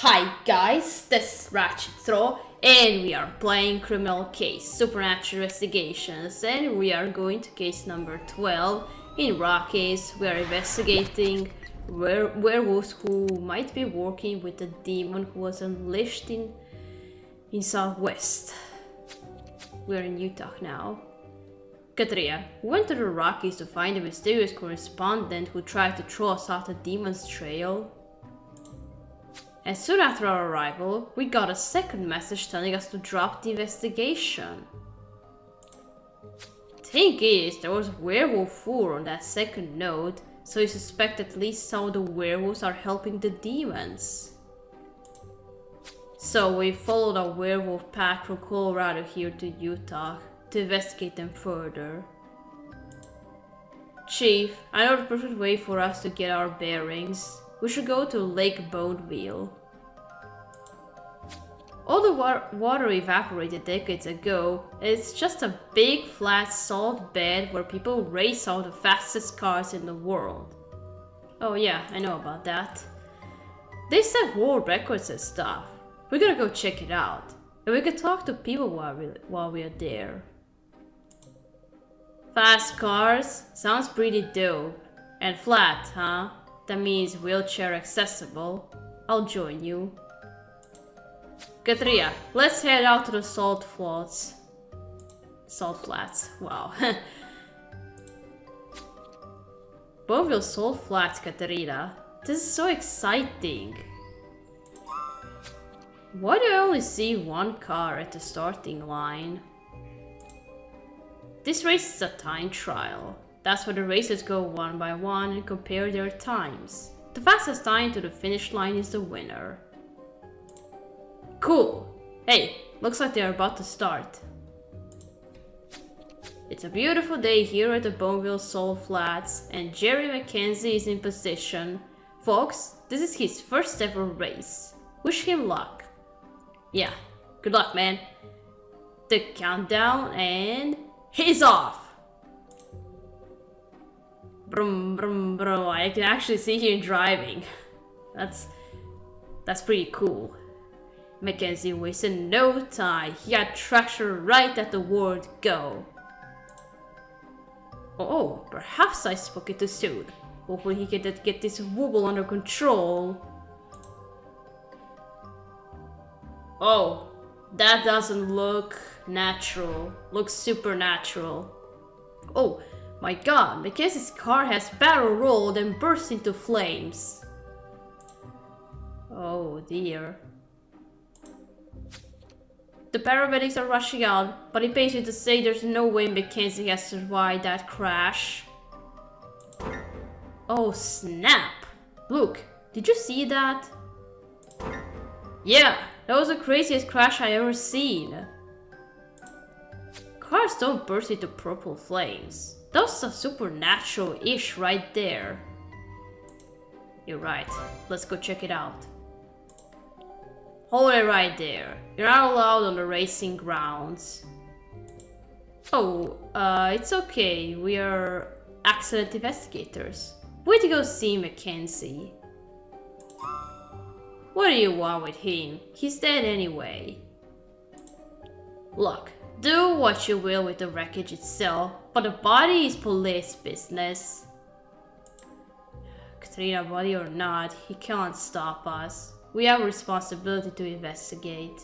Hi guys, this is Ratchet and we are playing Criminal Case Supernatural Investigations, and we are going to case number 12. In Raw case, we are investigating werewolves who might be working with a demon who was unleashed in Southwest. We're in Utah now. Katria, we went to the Rockies to find a mysterious correspondent who tried to throw us off the demon's trail. And soon after our arrival, we got a second message telling us to drop the investigation. Thing is, there was werewolf fur on that second note, so we suspect at least some of the werewolves are helping the demons. So we followed a werewolf pack from Colorado here to Utah to investigate them further. Chief, I know the perfect way for us to get our bearings. We should go to Lake Bonneville. All the water evaporated decades ago, and it's just a big flat salt bed where people race some of the fastest cars in the world. Oh yeah, I know about that. They set world records and stuff. We're gonna go check it out, and we can talk to people while we are there. Fast cars? Sounds pretty dope. And flat, huh? That means wheelchair accessible. I'll join you. Katria, let's head out to the Salt Flats. Salt Flats, wow. Bonneville Salt Flats, Katerina. This is so exciting. Why do I only see one car at the starting line? This race is a time trial. That's where the racers go one by one and compare their times. The fastest time to the finish line is the winner. Cool! Hey, looks like they're about to start. It's a beautiful day here at the Bonneville Salt Flats, and Jerry McKenzie is in position. Folks, this is his first ever race. Wish him luck. Yeah, good luck, man. The countdown, and he's off! Brum brum brum, I can actually see him driving. That's pretty cool. Mackenzie wasted no time. He got traction right at the word go. Oh, perhaps I spoke it too soon. Hopefully he can get this wobble under control. Oh, that doesn't look natural. Looks supernatural. Oh my god, Mackenzie's car has barrel rolled and burst into flames. Oh dear. The paramedics are rushing out, but it pays me to say there's no way Mackenzie has survived that crash. Oh snap! Look, did you see that? Yeah, that was the craziest crash I ever seen. Cars don't burst into purple flames. That's a supernatural-ish right there. You're right, let's go check it out. Hold it right there. You're not allowed on the racing grounds. Oh, it's okay. We are accident investigators. Way to go see Mackenzie. What do you want with him? He's dead anyway. Look, do what you will with the wreckage itself, but the body is police business. Katrina, body or not, he can't stop us. We have a responsibility to investigate.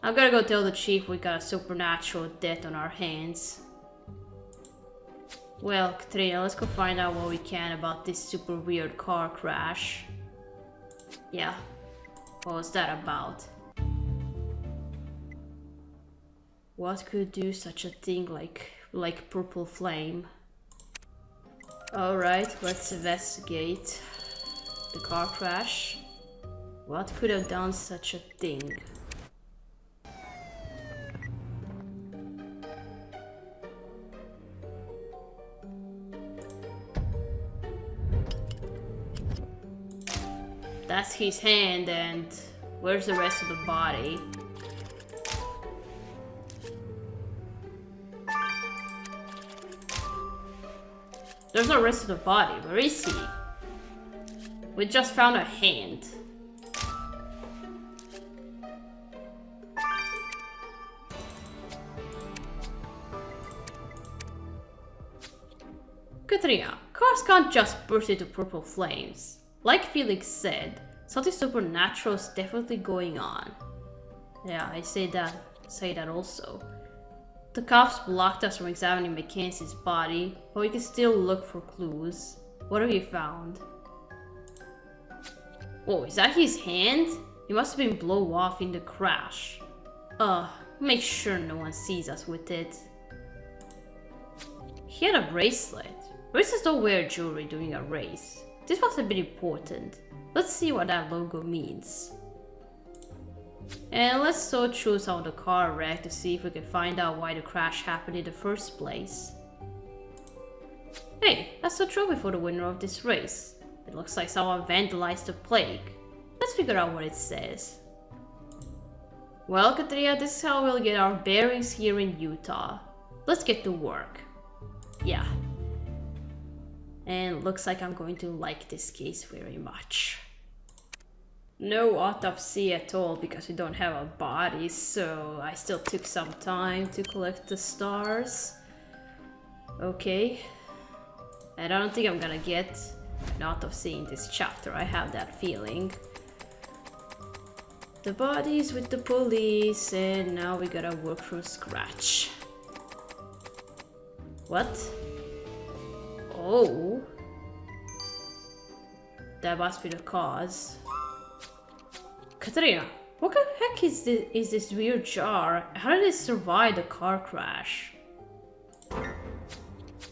I'm gonna go tell the chief we got a supernatural death on our hands. Well, Katrina, let's go find out what we can about this super weird car crash. Yeah, what was that about? What could do such a thing like purple flame? Alright, let's investigate. The car crash. What could have done such a thing? That's his hand, and where's the rest of the body? There's no rest of the body. Where is he? We just found a hand. Katrina, cars can't just burst into purple flames. Like Felix said, something supernatural is definitely going on. Yeah, I say that also. The cops blocked us from examining Mackenzie's body, but we can still look for clues. What have you found? Oh, is that his hand? It must have been blown off in the crash. Make sure no one sees us with it. He had a bracelet. Racers don't wear jewelry during a race. This must have been important. Let's see what that logo means. And let's sort through some of the car wreck to see if we can find out why the crash happened in the first place. Hey, that's the trophy for the winner of this race. It looks like someone vandalized the plaque. Let's figure out what it says. Well, Katrina, this is how we'll get our bearings here in Utah. Let's get to work. Yeah. And looks like I'm going to like this case very much. No autopsy at all because we don't have a body, so I still took some time to collect the stars. Okay. And I don't think I'm gonna get an autopsy in this chapter, I have that feeling. The body's with the police, and now we gotta work from scratch. What? Oh. That must be the cause. Katrina, what the heck is this weird jar? How did it survive the car crash?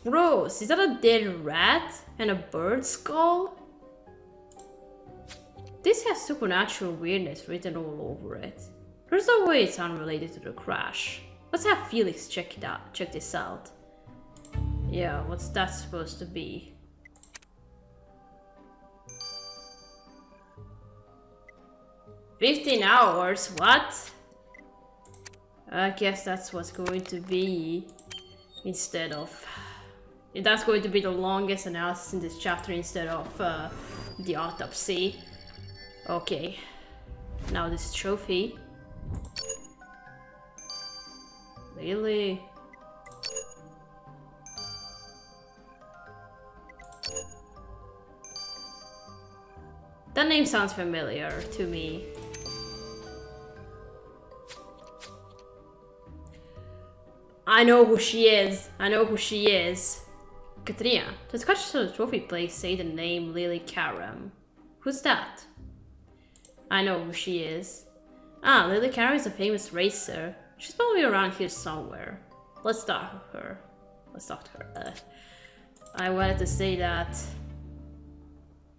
Gross, is that a dead rat and a bird skull? This has supernatural weirdness written all over it. There's no way it's unrelated to the crash. Let's have Felix check this out. Yeah, what's that supposed to be? "15 hours? What?" I guess that's what's going to be instead of... That's going to be the longest analysis in this chapter instead of the autopsy. Okay. Now this trophy. Really? That name sounds familiar to me. I know who she is. I know who she is. Katrina, the scratches on the trophy plate say the name Lily Karam. Who's that? I know who she is. Ah, Lily Karam is a famous racer. She's probably around here somewhere. Let's talk to her. I wanted to say that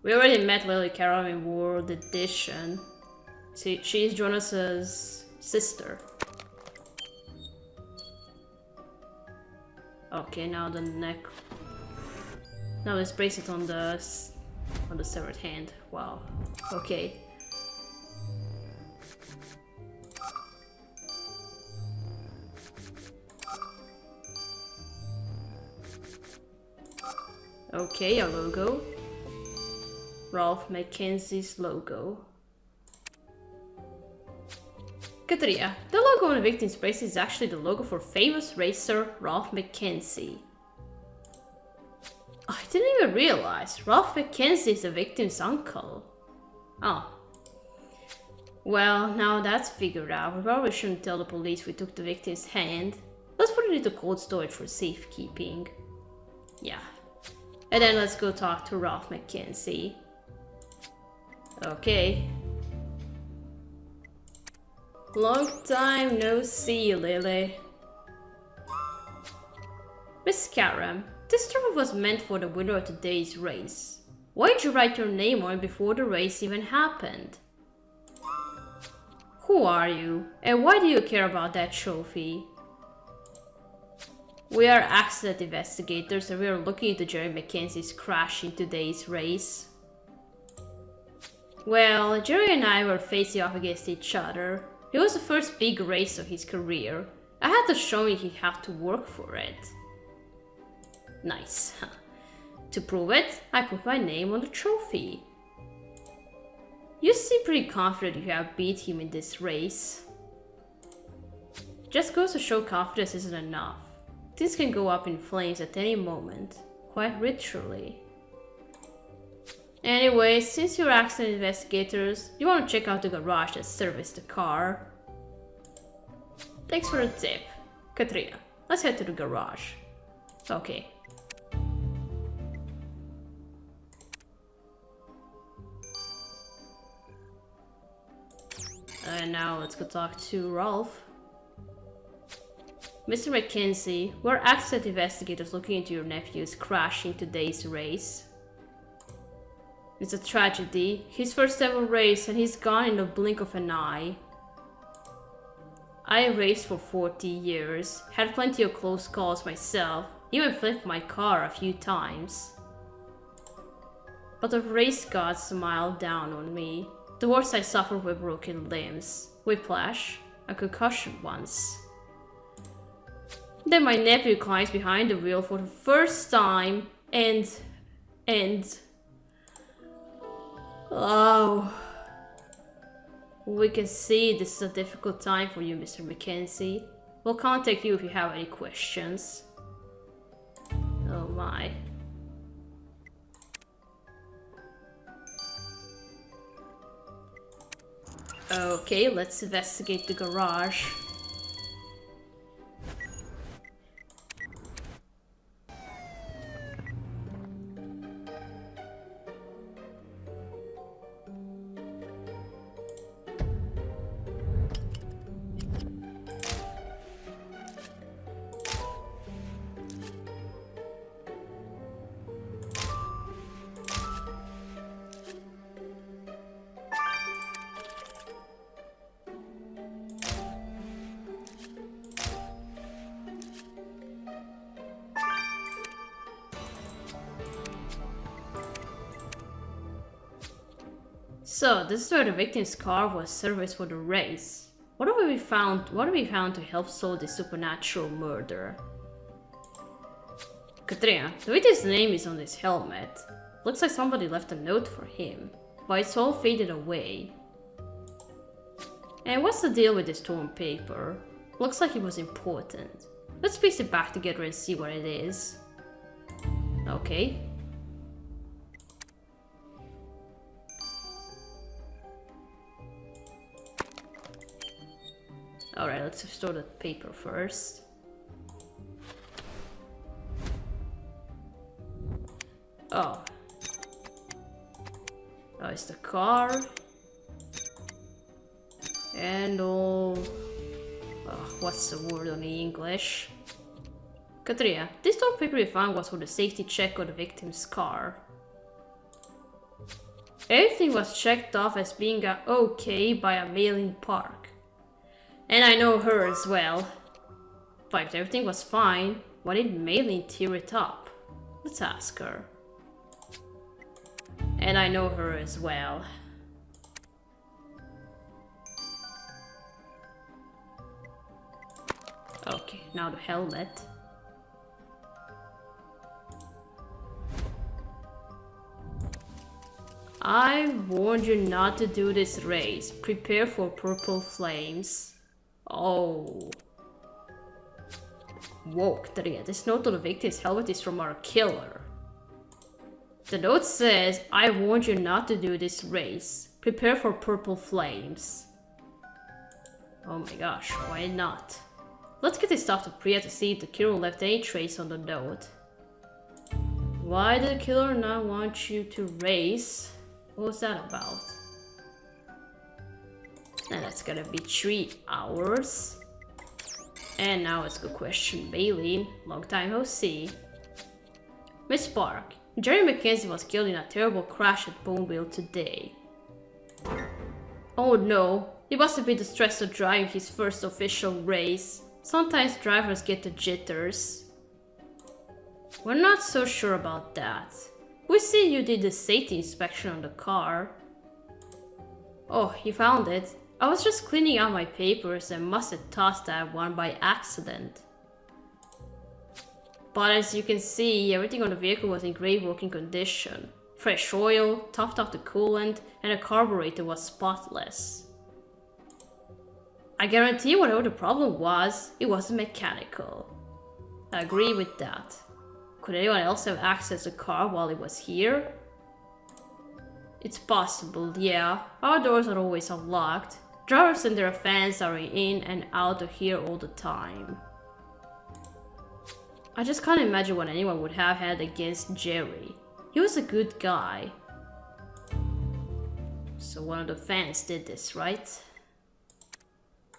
we already met Lily Karam in World Edition. She's Jonas's sister. Okay, now the neck. Now let's brace it on the severed hand. Wow. Okay. Okay, a logo. Ralph Mackenzie's logo. Katrina, the logo on the victim's bracelet is actually the logo for famous racer Ralph Mackenzie. I didn't even realize Ralph Mackenzie is the victim's uncle. Oh. Well, now that's figured out, we probably shouldn't tell the police we took the victim's hand. Let's put it into cold storage for safekeeping. Yeah. And then let's go talk to Ralph Mackenzie. Okay. Long time no see, Lily. Miss Karam, this trophy was meant for the winner of today's race. Why did you write your name on it before the race even happened? Who are you, and why do you care about that trophy? We are accident investigators and we are looking into Jerry Mackenzie's crash in today's race. Well, Jerry and I were facing off against each other. It was the first big race of his career. I had to show him he'd have to work for it. Nice. To prove it, I put my name on the trophy. You seem pretty confident you have beat him in this race. Just goes to show confidence isn't enough. Things can go up in flames at any moment, quite literally. Anyway, since you're accident investigators, you want to check out the garage that serviced the car. Thanks for the tip. Katrina, let's head to the garage. Okay. And now let's go talk to Rolf. Mr. Mackenzie, we're accident investigators looking into your nephew's crash in today's race. It's a tragedy. His first ever race and he's gone in the blink of an eye. I raced for 40 years, had plenty of close calls myself, even flipped my car a few times. But the race gods smiled down on me. The worst I suffered were broken limbs, whiplash, a concussion once. Then my nephew climbs behind the wheel for the first time and... Oh... We can see this is a difficult time for you, Mr. Mackenzie. We'll contact you if you have any questions. Oh my. Okay, let's investigate the garage. So, this is where the victim's car was serviced for the race. What have we found to help solve this supernatural murder? Katrina, the victim's name is on this helmet. Looks like somebody left a note for him, but it's all faded away. And what's the deal with this torn paper? Looks like it was important. Let's piece it back together and see what it is. Okay. Alright, let's restore the paper first. Oh. Oh, it's the car. And all... Oh, what's the word on the English? Katrina, this torn paper you found was for the safety check of the victim's car. Everything was checked off as being okay by a mail-in park. And I know her as well. But if everything was fine, why did Maylin tear it up? Let's ask her. And I know her as well. Okay, now the helmet. I warned you not to do this race. Prepare for purple flames. Oh. Whoa, Katrina, this note on the victim's helmet is from our killer. The note says, I warned you not to do this race. Prepare for purple flames. Oh my gosh, why not? Let's get this stuff to Priya to see if the killer left any trace on the note. Why did the killer not want you to race? What was that about? And that's gonna be 3 hours. And now let's go question Bailey. Long time no see. Miss Park, Jerry Mackenzie was killed in a terrible crash at Bonneville today. Oh no, it must have been the stress of driving his first official race. Sometimes drivers get the jitters. We're not so sure about that. We see you did the safety inspection on the car. Oh, you found it. I was just cleaning out my papers and must have tossed that one by accident. But as you can see, everything on the vehicle was in great working condition. Fresh oil, topped off the coolant, and the carburetor was spotless. I guarantee whatever the problem was, it wasn't mechanical. I agree with that. Could anyone else have accessed the car while it was here? It's possible, yeah. Our doors are always unlocked. Drivers and their fans are in and out of here all the time. I just can't imagine what anyone would have had against Jerry. He was a good guy. So one of the fans did this, right?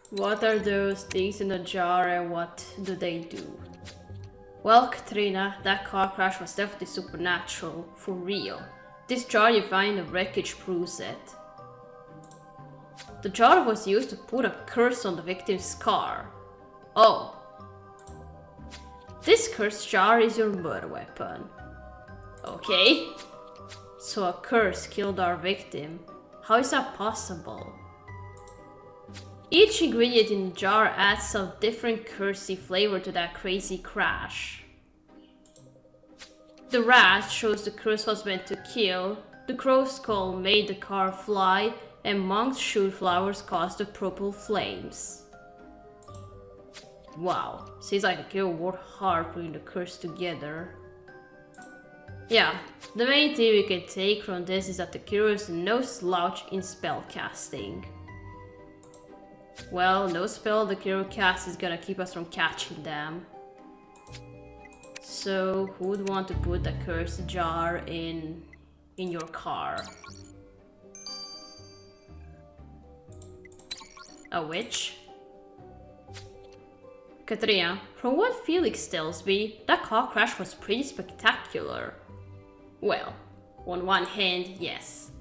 What are those things in the jar and what do they do? Well, Katrina, that car crash was definitely supernatural, for real. This jar you find in the wreckage proves it. The jar was used to put a curse on the victim's car. Oh. This cursed jar is your murder weapon. Okay. So a curse killed our victim. How is that possible? Each ingredient in the jar adds some different cursey flavor to that crazy crash. The rat shows the curse was meant to kill, the crow's skull made the car fly, and monk's shoot flowers caused the purple flames. Wow, seems like the killer worked hard putting the curse together. Yeah, the main thing we can take from this is that the killer is no slouch in spell casting. Well, no spell the killer casts is gonna keep us from catching them. So, who would want to put the cursed jar in your car? A witch? Katrina, from what Felix tells me, that car crash was pretty spectacular. Well, on one hand, yes.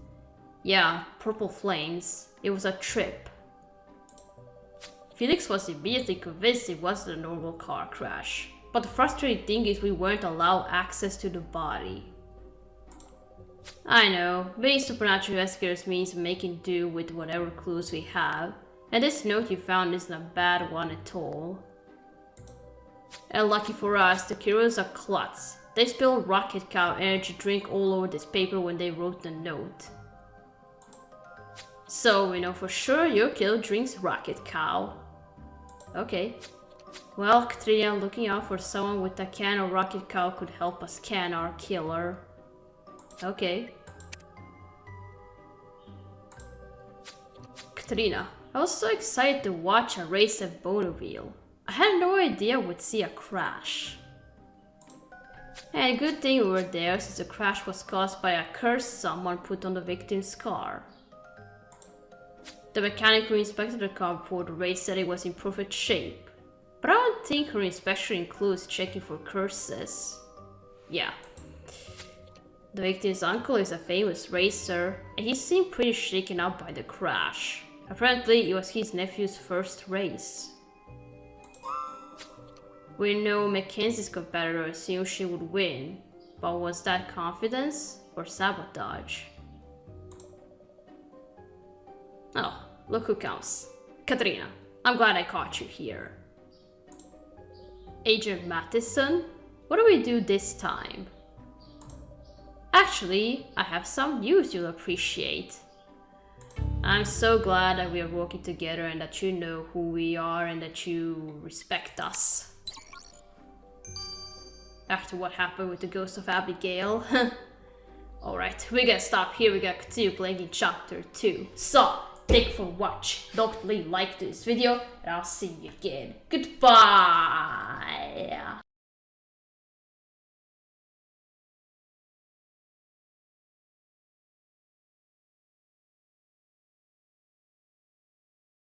Yeah, purple flames. It was a trip. Felix was immediately convinced it wasn't a normal car crash. But the frustrating thing is we weren't allowed access to the body. I know, being supernatural investigators means making do with whatever clues we have. And this note you found isn't a bad one at all. And lucky for us, the killers are klutz. They spilled Rocket Cow energy drink all over this paper when they wrote the note. So we know for sure your killer drinks Rocket Cow. Okay. Well, Katrina, looking out for someone with a can of Rocket Cow could help us can our killer. Okay. Katrina, I was so excited to watch a race at Bonneville. I had no idea we'd see a crash. And good thing we were there since the crash was caused by a curse someone put on the victim's car. The mechanic who inspected the car before the race said it was in perfect shape. But I don't think her inspection includes checking for curses. Yeah. The victim's uncle is a famous racer, and he seemed pretty shaken up by the crash. Apparently, it was his nephew's first race. We know Mackenzie's competitor assumed she would win, but was that confidence or sabotage? Oh, look who comes. Katrina, I'm glad I caught you here. Agent Matheson, what do we do this time? Actually, I have some news you'll appreciate. I'm so glad that we are working together and that you know who we are and that you respect us. After what happened with the ghost of Abigail. Alright, we gotta stop here, we gotta continue playing in chapter 2. So, thank you for watching. Don't leave a like to this video and I'll see you again. Goodbye!